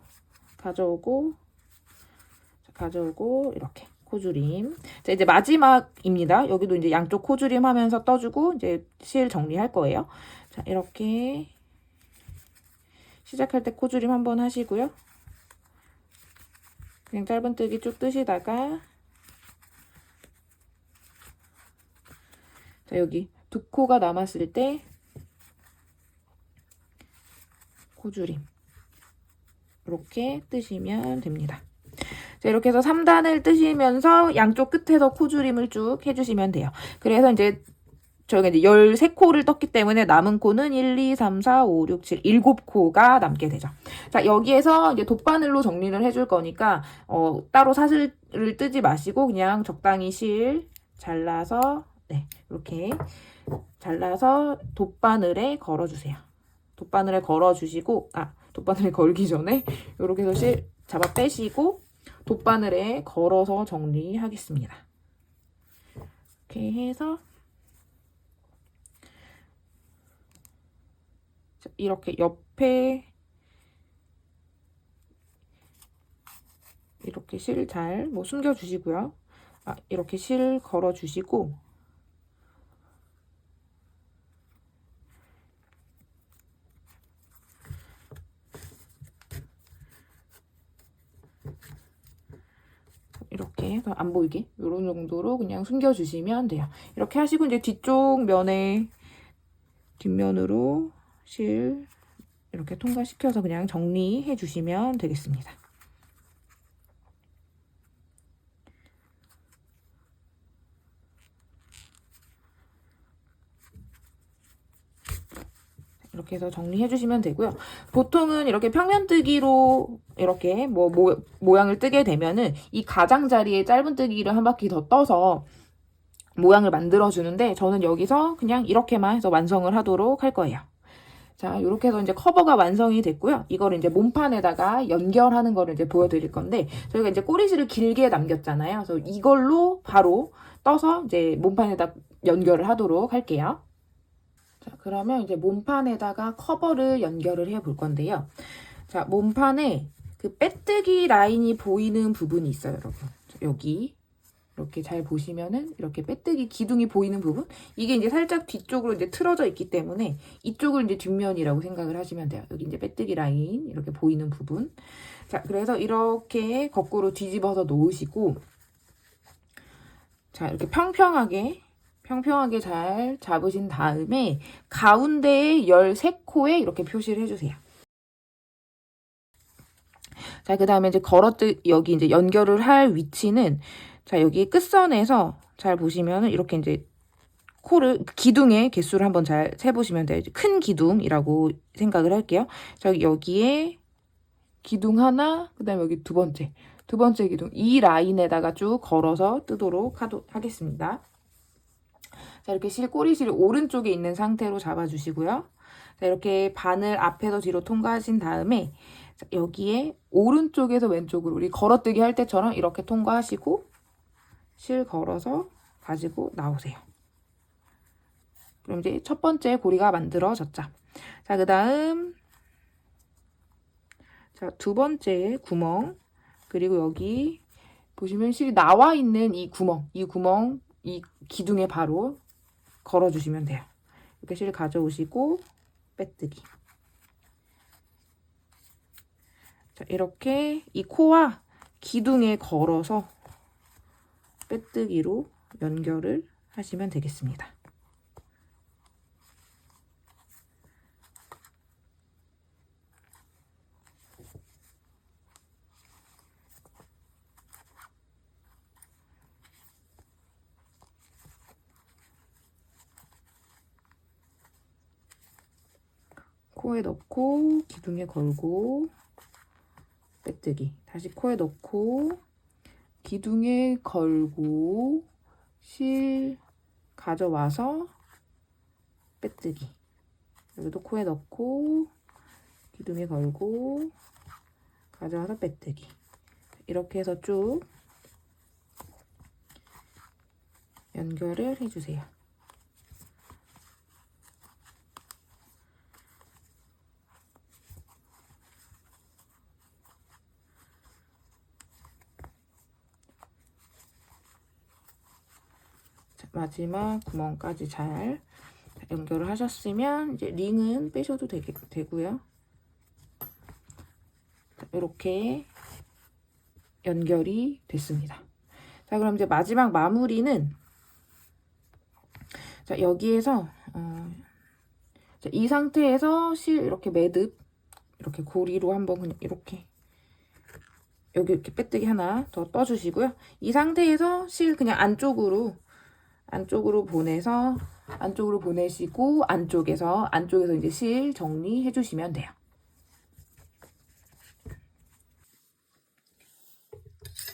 가져오고 이렇게 코줄임. 자, 이제 마지막입니다. 여기도 이제 양쪽 코줄임 하면서 떠주고 이제 실 정리할 거예요. 자, 이렇게 시작할 때 코줄임 한번 하시고요. 그냥 짧은뜨기 쭉 뜨시다가 자, 여기 두 코가 남았을 때 코줄임 이렇게 뜨시면 됩니다. 자, 이렇게 해서 3단을 뜨시면서 양쪽 끝에서 코줄임을 쭉 해주시면 돼요. 그래서 이제 저희가 이제 13코를 떴기 때문에 남은 코는 1, 2, 3, 4, 5, 6, 7, 7코가 남게 되죠. 자, 여기에서 이제 돗바늘로 정리를 해줄 거니까 따로 사슬을 뜨지 마시고 그냥 적당히 실 잘라서 네, 이렇게 잘라서 돗바늘에 걸어주세요. 돗바늘에 걸어주시고 돗바늘에 걸기 전에 이렇게 해서 실 잡아 빼시고 돗바늘에 걸어서 정리하겠습니다. 이렇게 해서 이렇게 옆에 이렇게 실 잘 숨겨주시고요. 이렇게 실 걸어주시고 이렇게 안 보이게 이런 정도로 그냥 숨겨주시면 돼요. 이렇게 하시고 이제 뒤쪽 면에 뒷면으로 실 이렇게 통과시켜서 그냥 정리해 주시면 되겠습니다. 이렇게 해서 정리해 주시면 되고요. 보통은 이렇게 평면뜨기로 이렇게 모양을 뜨게 되면은 이 가장자리에 짧은뜨기를 한 바퀴 더 떠서 모양을 만들어 주는데 저는 여기서 그냥 이렇게만 해서 완성을 하도록 할 거예요. 자, 이렇게 해서 이제 커버가 완성이 됐고요. 이거를 이제 몸판에다가 연결하는 거를 이제 보여드릴 건데 저희가 이제 꼬리실을 길게 남겼잖아요. 그래서 이걸로 바로 떠서 이제 몸판에다 연결을 하도록 할게요. 자, 그러면 이제 몸판에다가 커버를 연결을 해 볼 건데요. 자, 몸판에 그 빼뜨기 라인이 보이는 부분이 있어요, 여러분. 자, 여기 이렇게 잘 보시면은 이렇게 빼뜨기 기둥이 보이는 부분, 이게 이제 살짝 뒤쪽으로 이제 틀어져 있기 때문에 이쪽을 이제 뒷면이라고 생각을 하시면 돼요. 여기 이제 빼뜨기 라인 이렇게 보이는 부분. 자, 그래서 이렇게 거꾸로 뒤집어서 놓으시고, 자, 이렇게 평평하게 잘 잡으신 다음에 가운데에 13코에 이렇게 표시를 해주세요. 자, 그 다음에 이제 여기 이제 연결을 할 위치는 자, 여기 끝선에서 잘 보시면은 이렇게 이제 기둥의 개수를 한번 잘 세보시면 돼요. 큰 기둥이라고 생각을 할게요. 자, 여기에 기둥 하나, 그 다음에 여기 두 번째 기둥, 이 라인에다가 쭉 걸어서 뜨도록 하겠습니다. 자, 이렇게 꼬리실 오른쪽에 있는 상태로 잡아주시고요. 자, 이렇게 바늘 앞에서 뒤로 통과하신 다음에 자, 여기에 오른쪽에서 왼쪽으로 우리 걸어뜨기 할 때처럼 이렇게 통과하시고 실 걸어서 가지고 나오세요. 그럼 이제 첫 번째 고리가 만들어졌죠. 자, 그 다음 자, 두 번째 구멍, 그리고 여기 보시면 실이 나와 있는 이 기둥에 바로 걸어주시면 돼요. 이렇게 실 가져오시고 빼뜨기. 자, 이렇게 이 코와 기둥에 걸어서 빼뜨기로 연결을 하시면 되겠습니다. 코에 넣고 기둥에 걸고 빼뜨기. 다시 코에 넣고 기둥에 걸고 실 가져와서 빼뜨기. 여기도 코에 넣고 기둥에 걸고 가져와서 빼뜨기. 이렇게 해서 쭉 연결을 해주세요. 자, 마지막 구멍까지 잘 연결을 하셨으면 이제 링은 빼셔도 되고요. 자, 이렇게 연결이 됐습니다. 자, 그럼 이제 마지막 마무리는 자, 여기에서 자, 이 상태에서 실 이렇게 매듭 이렇게 고리로 한번 그냥 이렇게 여기 이렇게 빼뜨기 하나 더 떠주시고요. 이 상태에서 실 그냥 안쪽으로 보내시고 안쪽에서 이제 실 정리해 주시면 돼요.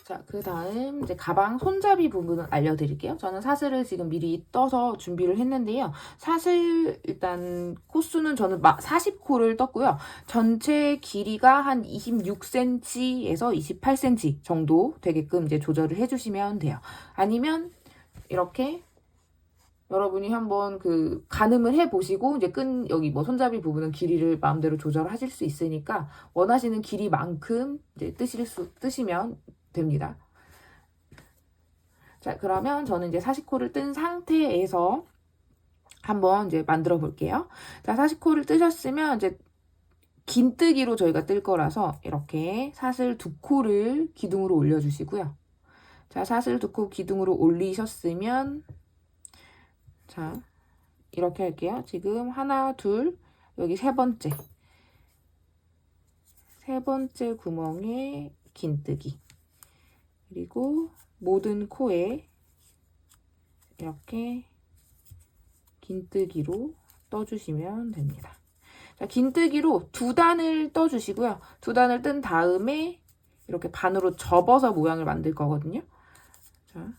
자, 그 다음 이제 가방 손잡이 부분은 알려드릴게요. 저는 사슬을 지금 미리 떠서 준비를 했는데요. 사슬 일단 코수는 저는 40코를 떴고요. 전체 길이가 한 26cm에서 28cm 정도 되게끔 이제 조절을 해주시면 돼요. 아니면 이렇게 여러분이 한번 가늠을 해보시고 이제 여기 뭐 손잡이 부분은 길이를 마음대로 조절하실 수 있으니까 원하시는 길이만큼 이제 뜨시면 됩니다. 자, 그러면 저는 이제 40코를 뜬 상태에서 한번 이제 만들어 볼게요. 자, 40코를 뜨셨으면 이제 긴뜨기로 저희가 뜰 거라서 이렇게 사슬 2코를 기둥으로 올려주시고요. 자, 사슬 2코 기둥으로 올리셨으면 자, 이렇게 할게요. 지금 하나, 둘, 여기 세 번째 구멍에 긴뜨기. 그리고 모든 코에 이렇게 긴뜨기로 떠주시면 됩니다. 자, 긴뜨기로 2단을 떠주시고요. 2단을 뜬 다음에 이렇게 반으로 접어서 모양을 만들 거거든요. 자,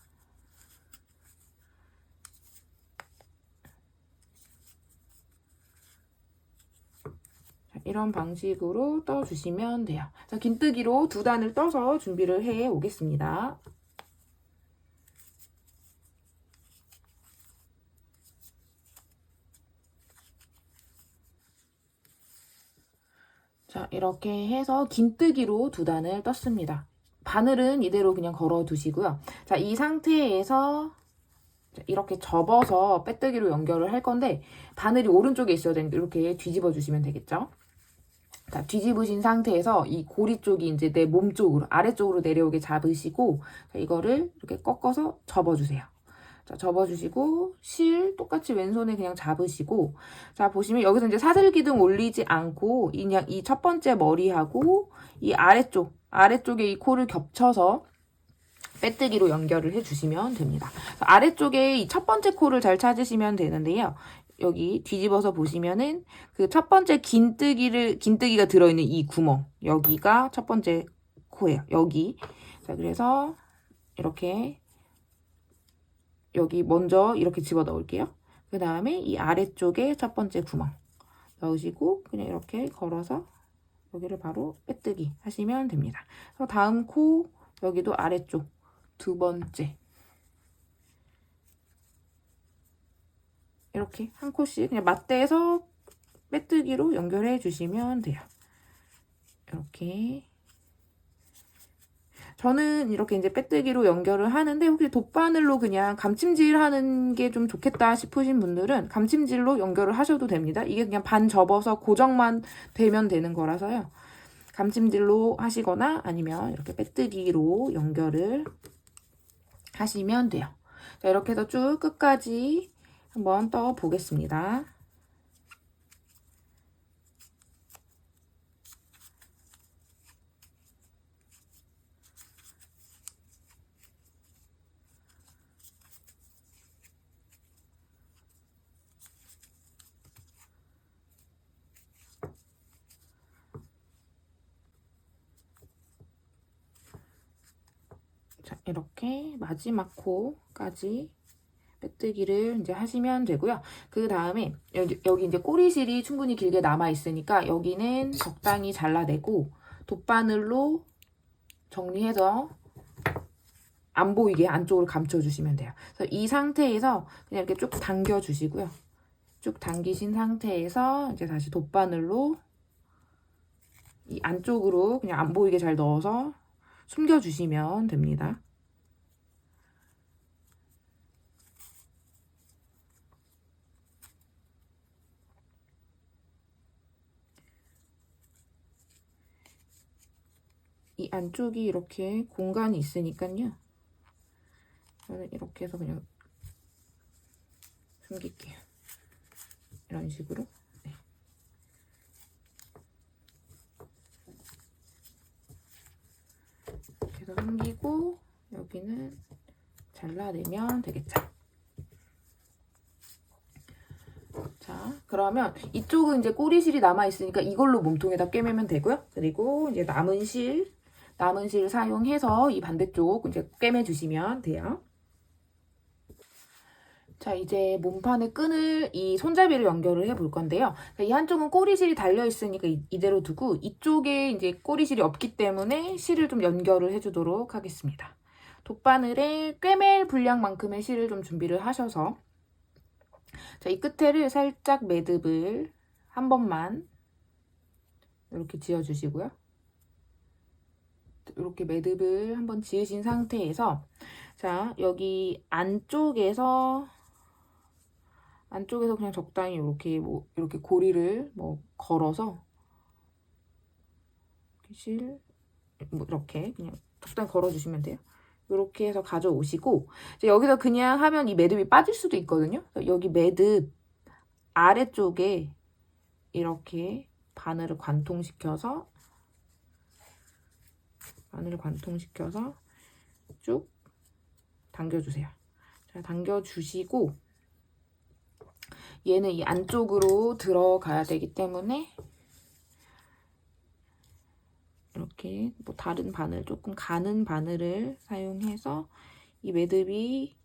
이런 방식으로 떠주시면 돼요. 자, 긴뜨기로 2단을 떠서 준비를 해 오겠습니다. 자, 이렇게 해서 긴뜨기로 2단을 떴습니다. 바늘은 이대로 그냥 걸어 두시고요. 자, 이 상태에서 이렇게 접어서 빼뜨기로 연결을 할 건데 바늘이 오른쪽에 있어야 되니까 이렇게 뒤집어 주시면 되겠죠. 자, 뒤집으신 상태에서 이 고리 쪽이 이제 내 몸 쪽으로 아래쪽으로 내려오게 잡으시고 자, 이거를 이렇게 꺾어서 접어주세요. 자, 접어주시고 실 똑같이 왼손에 그냥 잡으시고 자, 보시면 여기서 이제 사슬 기둥 올리지 않고 그냥 이 첫 번째 머리하고 이 아래쪽에 이 코를 겹쳐서 빼뜨기로 연결을 해주시면 됩니다. 아래쪽에 이 첫 번째 코를 잘 찾으시면 되는데요. 여기 뒤집어서 보시면은 그 첫 번째 긴뜨기가 들어있는 이 구멍 여기가 첫 번째 코예요. 여기. 자, 그래서 이렇게 여기 먼저 이렇게 집어 넣을게요. 그 다음에 이 아래쪽에 첫 번째 구멍 넣으시고 그냥 이렇게 걸어서 여기를 바로 빼뜨기 하시면 됩니다. 그래서 다음 코 여기도 아래쪽 2번째 이렇게 한 코씩 그냥 맞대서 빼뜨기로 연결해 주시면 돼요. 이렇게 저는 이렇게 이제 빼뜨기로 연결을 하는데 혹시 돗바늘로 그냥 감침질 하는 게 좀 좋겠다 싶으신 분들은 감침질로 연결을 하셔도 됩니다. 이게 그냥 반 접어서 고정만 되면 되는 거라서요. 감침질로 하시거나 아니면 이렇게 빼뜨기로 연결을 하시면 돼요. 자, 이렇게 해서 쭉 끝까지 한번 떠 보겠습니다. 이렇게 마지막 코까지 빼뜨기를 이제 하시면 되고요. 그 다음에 여기 이제 꼬리실이 충분히 길게 남아 있으니까 여기는 적당히 잘라내고 돗바늘로 정리해서 안 보이게 안쪽으로 감춰주시면 돼요. 그래서 이 상태에서 그냥 이렇게 쭉 당겨주시고요. 쭉 당기신 상태에서 이제 다시 돗바늘로 이 안쪽으로 그냥 안 보이게 잘 넣어서 숨겨주시면 됩니다. 이 안쪽이 이렇게 공간이 있으니까요. 저는 이렇게 해서 그냥 숨길게요. 이런 식으로. 네. 이렇게 해서 숨기고 여기는 잘라내면 되겠죠. 자, 그러면 이쪽은 이제 꼬리실이 남아있으니까 이걸로 몸통에다 꿰매면 되고요. 그리고 이제 남은 실 사용해서 이 반대쪽 이제 꿰매주시면 돼요. 자, 이제 몸판에 끈을 이 손잡이를 연결을 해 볼 건데요. 이 한쪽은 꼬리실이 달려 있으니까 이대로 두고 이쪽에 이제 꼬리실이 없기 때문에 실을 좀 연결을 해주도록 하겠습니다. 돗바늘에 꿰맬 분량만큼의 실을 좀 준비를 하셔서 자, 이 끝에를 살짝 매듭을 한 번만 이렇게 지어주시고요. 이렇게 매듭을 한번 지으신 상태에서 자, 여기 안쪽에서 그냥 적당히 이렇게 이렇게 고리를 걸어서 이렇게 그냥 적당히 걸어주시면 돼요. 이렇게 해서 가져오시고 이제 여기서 그냥 하면 이 매듭이 빠질 수도 있거든요. 여기 매듭 아래쪽에 이렇게 바늘을 관통시켜서 쭉 당겨주세요. 자, 당겨주시고 얘는 이 안쪽으로 들어가야 되기 때문에 이렇게 다른 바늘, 조금 가는 바늘을 사용해서 이 매듭이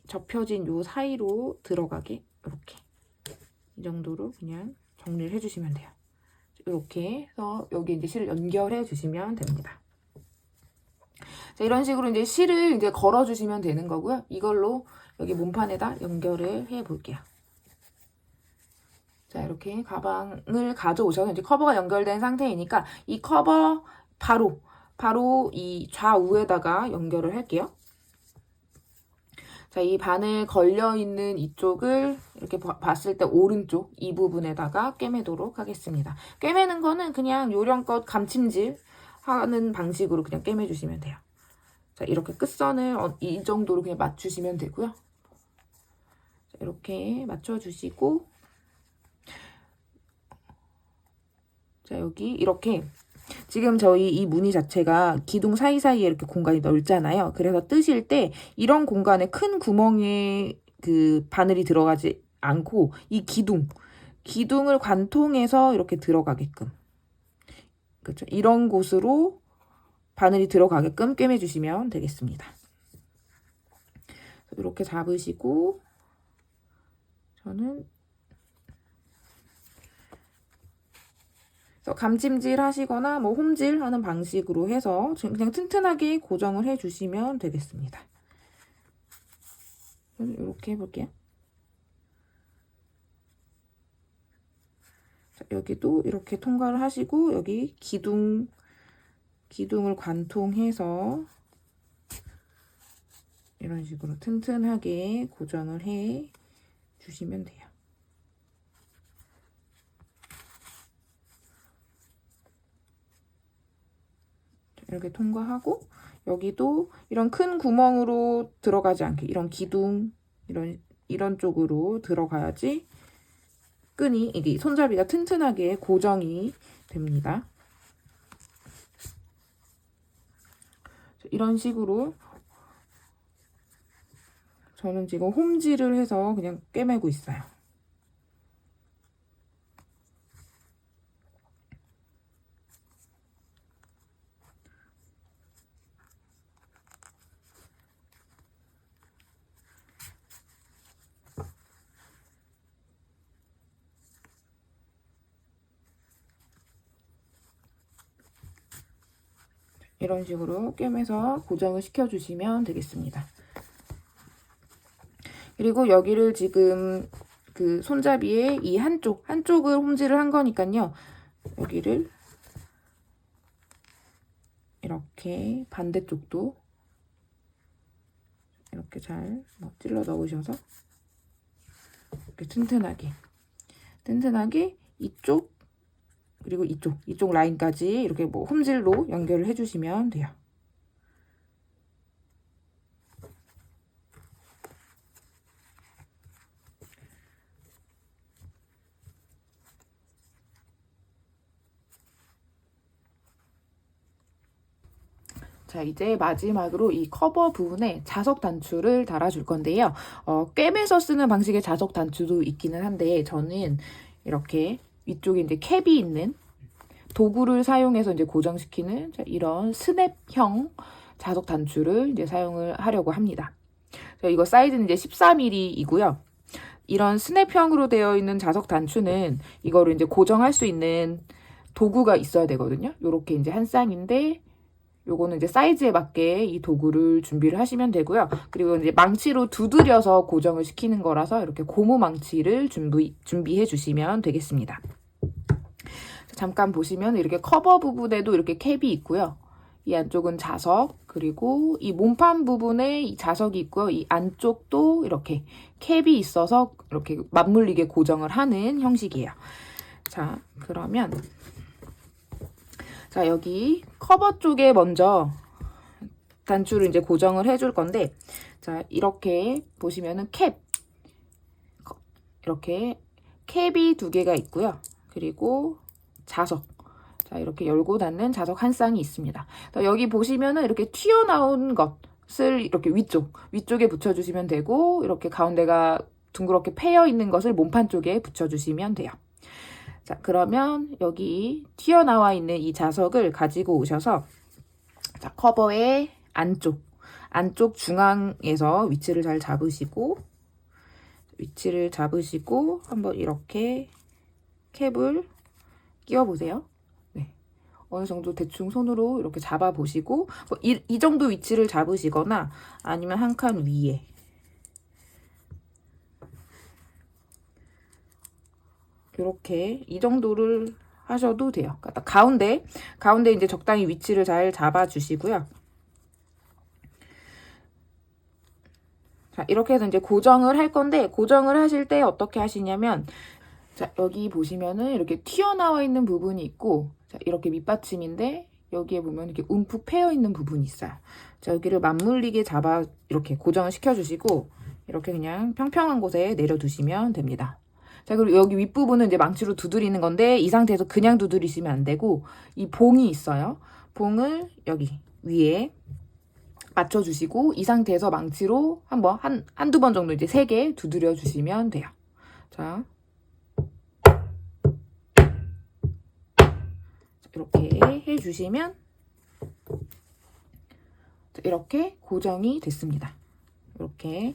접혀진 요 사이로 들어가게 이렇게 이 정도로 그냥 정리를 해주시면 돼요. 이렇게 해서 여기 이제 실을 연결해 주시면 됩니다. 자, 이런 식으로 이제 실을 이제 걸어 주시면 되는 거고요. 이걸로 여기 몸판에다 연결을 해 볼게요. 자, 이렇게 가방을 가져오셔서 이제 커버가 연결된 상태이니까 이 커버 바로 이 좌우에다가 연결을 할게요. 자, 이 바늘 걸려있는 이쪽을 이렇게 봤을 때 오른쪽 이 부분에다가 꿰매도록 하겠습니다. 꿰매는 거는 그냥 요령껏 감침질 하는 방식으로 그냥 꿰매주시면 돼요. 자, 이렇게 끝선을 이 정도로 그냥 맞추시면 되고요. 자, 이렇게 맞춰주시고 자, 여기 이렇게 지금 저희 이 무늬 자체가 기둥 사이사이에 이렇게 공간이 넓잖아요. 그래서 뜨실 때 이런 공간에 큰 구멍에 그 바늘이 들어가지 않고 이 기둥을 관통해서 이렇게 들어가게끔 그렇죠? 이런 곳으로 바늘이 들어가게끔 꿰매주시면 되겠습니다. 이렇게 잡으시고 저는 감찜질 하시거나 홈질 하는 방식으로 해서 그냥 튼튼하게 고정을 해주시면 되겠습니다. 이렇게 해볼게요. 자, 여기도 이렇게 통과를 하시고 여기 기둥을 관통해서 이런 식으로 튼튼하게 고정을 해 주시면 돼요. 이렇게 통과하고 여기도 이런 큰 구멍으로 들어가지 않게 이런 기둥 이런 쪽으로 들어가야지 끈이 이게 손잡이가 튼튼하게 고정이 됩니다. 이런 식으로 저는 지금 홈질을 해서 그냥 꿰매고 있어요. 이런 식으로 꿰매서 고정을 시켜주시면 되겠습니다. 그리고 여기를 지금 그 손잡이에 이 한쪽을 홈질을 한 거니까요. 여기를 이렇게 반대쪽도 이렇게 잘 찔러 넣으셔서 이렇게 튼튼하게 이쪽 그리고 이쪽 라인까지 이렇게 뭐 홈질로 연결을 해주시면 돼요. 자, 이제 마지막으로 이 커버 부분에 자석 단추를 달아줄 건데요. 꿰매서 쓰는 방식의 자석 단추도 있기는 한데 저는 이렇게 위쪽에 이제 캡이 있는 도구를 사용해서 이제 고정시키는 이런 스냅형 자석 단추를 이제 사용을 하려고 합니다. 이거 사이즈는 이제 14mm이고요. 이런 스냅형으로 되어 있는 자석 단추는 이거를 이제 고정할 수 있는 도구가 있어야 되거든요. 요렇게 이제 한 쌍인데 요거는 이제 사이즈에 맞게 이 도구를 준비를 하시면 되고요. 그리고 이제 망치로 두드려서 고정을 시키는 거라서 이렇게 고무 망치를 준비해 주시면 되겠습니다. 잠깐 보시면 이렇게 커버 부분에도 이렇게 캡이 있고요. 이 안쪽은 자석, 그리고 이 몸판 부분에 이 자석이 있고요. 이 안쪽도 이렇게 캡이 있어서 이렇게 맞물리게 고정을 하는 형식이에요. 자, 그러면 자, 여기 커버 쪽에 먼저 단추를 이제 고정을 해줄 건데, 자, 이렇게 보시면은 이렇게 캡이 2개가 있고요. 그리고 자석. 자, 이렇게 열고 닫는 자석 한 쌍이 있습니다. 자, 여기 보시면은 이렇게 튀어나온 것을 이렇게 위쪽에 붙여주시면 되고, 이렇게 가운데가 둥그렇게 패여 있는 것을 몸판 쪽에 붙여주시면 돼요. 자, 그러면 여기 튀어나와 있는 이 자석을 가지고 오셔서 자, 커버의 안쪽 중앙에서 위치를 잡으시고 한번 이렇게 캡을 끼워 보세요. 네. 어느 정도 대충 손으로 이렇게 잡아 보시고 뭐 이 정도 위치를 잡으시거나 아니면 한 칸 위에 이렇게 이 정도를 하셔도 돼요. 그러니까 가운데 이제 적당히 위치를 잘 잡아 주시고요. 자, 이렇게 해서 이제 고정을 할 건데 고정을 하실 때 어떻게 하시냐면 자, 여기 보시면은 이렇게 튀어나와 있는 부분이 있고 자, 이렇게 밑받침인데 여기에 보면 이렇게 움푹 패여 있는 부분이 있어요. 자, 여기를 맞물리게 잡아 이렇게 고정을 시켜 주시고 이렇게 그냥 평평한 곳에 내려 두시면 됩니다. 자, 그리고 여기 윗부분은 이제 망치로 두드리는 건데 이 상태에서 그냥 두드리시면 안 되고 이 봉이 있어요. 봉을 여기 위에 맞춰주시고 이 상태에서 망치로 한두 번 정도 이제 3개 두드려 주시면 돼요. 자, 이렇게 해주시면 이렇게 고정이 됐습니다. 이렇게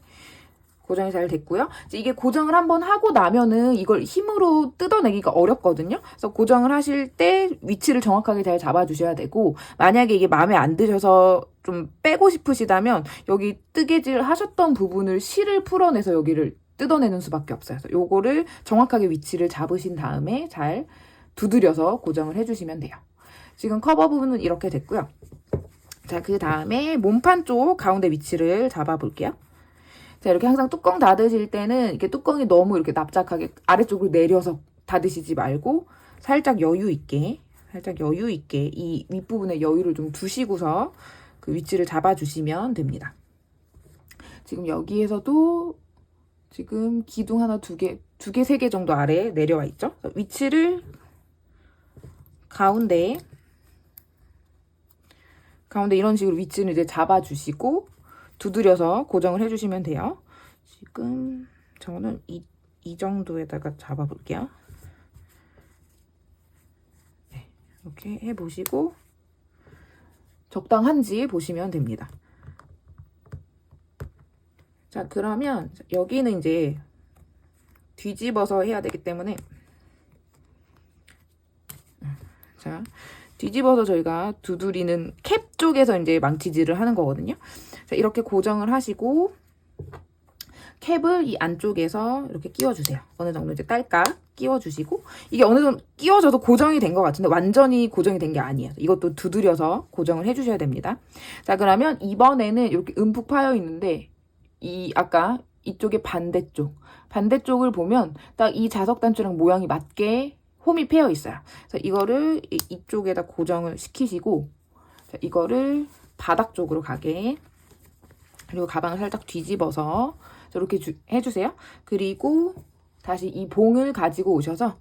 고정이 잘 됐고요. 이게 고정을 한번 하고 나면은 이걸 힘으로 뜯어내기가 어렵거든요. 그래서 고정을 하실 때 위치를 정확하게 잘 잡아주셔야 되고 만약에 이게 마음에 안 드셔서 좀 빼고 싶으시다면 여기 뜨개질 하셨던 부분을 실을 풀어내서 여기를 뜯어내는 수밖에 없어요. 그래서 요거를 정확하게 위치를 잡으신 다음에 잘 두드려서 고정을 해주시면 돼요. 지금 커버 부분은 이렇게 됐고요. 자, 그 다음에 몸판 쪽 가운데 위치를 잡아볼게요. 자, 이렇게 항상 뚜껑 닫으실 때는 이렇게 뚜껑이 너무 이렇게 납작하게 아래쪽으로 내려서 닫으시지 말고 살짝 여유 있게 이 윗부분에 여유를 좀 두시고서 그 위치를 잡아주시면 됩니다. 지금 여기에서도 지금 기둥 하나, 2개, 3개 정도 아래에 내려와 있죠. 위치를 가운데 이런 식으로 위치를 이제 잡아주시고 두드려서 고정을 해주시면 돼요. 지금 저는 이 정도에다가 잡아볼게요. 네, 이렇게 해보시고 적당한지 보시면 됩니다. 자, 그러면 여기는 이제 뒤집어서 해야 되기 때문에 자, 뒤집어서 저희가 두드리는 캡 쪽에서 이제 망치질을 하는 거거든요. 자, 이렇게 고정을 하시고 캡을 이 안쪽에서 이렇게 끼워주세요. 어느 정도 이제 딸깍 끼워주시고, 이게 어느 정도 끼워져도 고정이 된 것 같은데 완전히 고정이 된 게 아니에요. 이것도 두드려서 고정을 해주셔야 됩니다. 자, 그러면 이번에는 이렇게 움푹 파여 있는데 아까 이쪽의 반대쪽을 보면 딱 이 자석 단추랑 모양이 맞게 홈이 패여 있어요. 그래서 이거를 이쪽에다 고정을 시키시고, 자, 이거를 바닥 쪽으로 가게, 그리고 가방을 살짝 뒤집어서 이렇게 해주세요. 그리고 다시 이 봉을 가지고 오셔서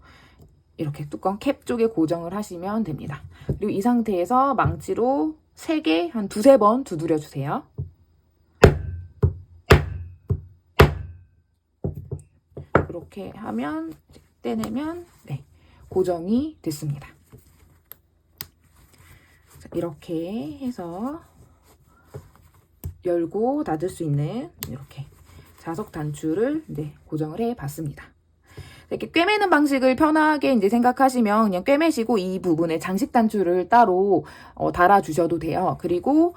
이렇게 뚜껑 캡 쪽에 고정을 하시면 됩니다. 그리고 이 상태에서 망치로 3개, 한 2~3번 두드려 주세요. 이렇게 하면, 떼내면 네, 고정이 됐습니다. 이렇게 해서 열고 닫을 수 있는 이렇게 자석 단추를 이제 고정을 해 봤습니다. 이렇게 꿰매는 방식을 편하게 이제 생각하시면 그냥 꿰매시고 이 부분에 장식 단추를 따로 달아주셔도 돼요. 그리고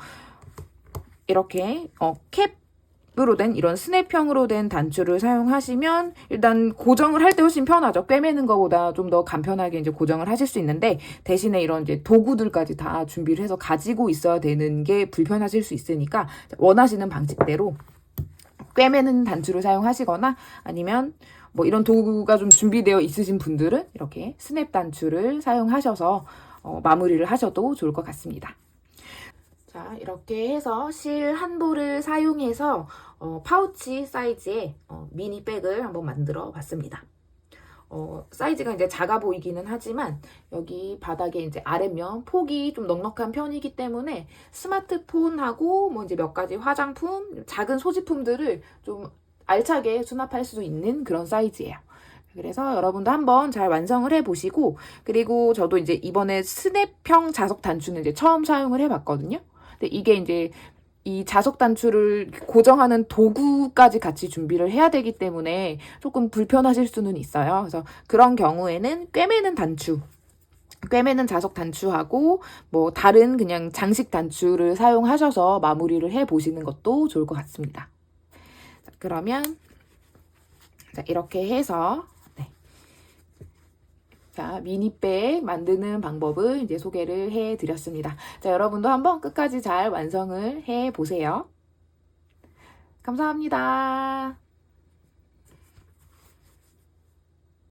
이렇게 캡으로 된 이런 스냅형으로 된 단추를 사용하시면 일단 고정을 할 때 훨씬 편하죠. 꿰매는 것보다 좀 더 간편하게 이제 고정을 하실 수 있는데, 대신에 이런 이제 도구들까지 다 준비를 해서 가지고 있어야 되는 게 불편하실 수 있으니까 원하시는 방식대로 꿰매는 단추를 사용하시거나, 아니면 뭐 이런 도구가 좀 준비되어 있으신 분들은 이렇게 스냅 단추를 사용하셔서 마무리를 하셔도 좋을 것 같습니다. 자, 이렇게 해서 실 한 볼을 사용해서 파우치 사이즈의 미니백을 한번 만들어 봤습니다. 사이즈가 이제 작아 보이기는 하지만 여기 바닥에 이제 아랫면 폭이 좀 넉넉한 편이기 때문에 스마트폰하고 뭐 이제 몇 가지 화장품, 작은 소지품들을 좀 알차게 수납할 수 있는 그런 사이즈예요. 그래서 여러분도 한번 잘 완성을 해보시고, 그리고 저도 이제 이번에 스냅형 자석 단추는 이제 처음 사용을 해봤거든요. 근데 이게 이제 이 자석 단추를 고정하는 도구까지 같이 준비를 해야 되기 때문에 조금 불편하실 수는 있어요. 그래서 그런 경우에는 꿰매는 자석 단추하고 뭐 다른 그냥 장식 단추를 사용하셔서 마무리를 해보시는 것도 좋을 것 같습니다. 자, 그러면 자, 이렇게 해서 자, 미니백 만드는 방법을 이제 소개를 해드렸습니다. 자, 여러분도 한번 끝까지 잘 완성을 해보세요. 감사합니다.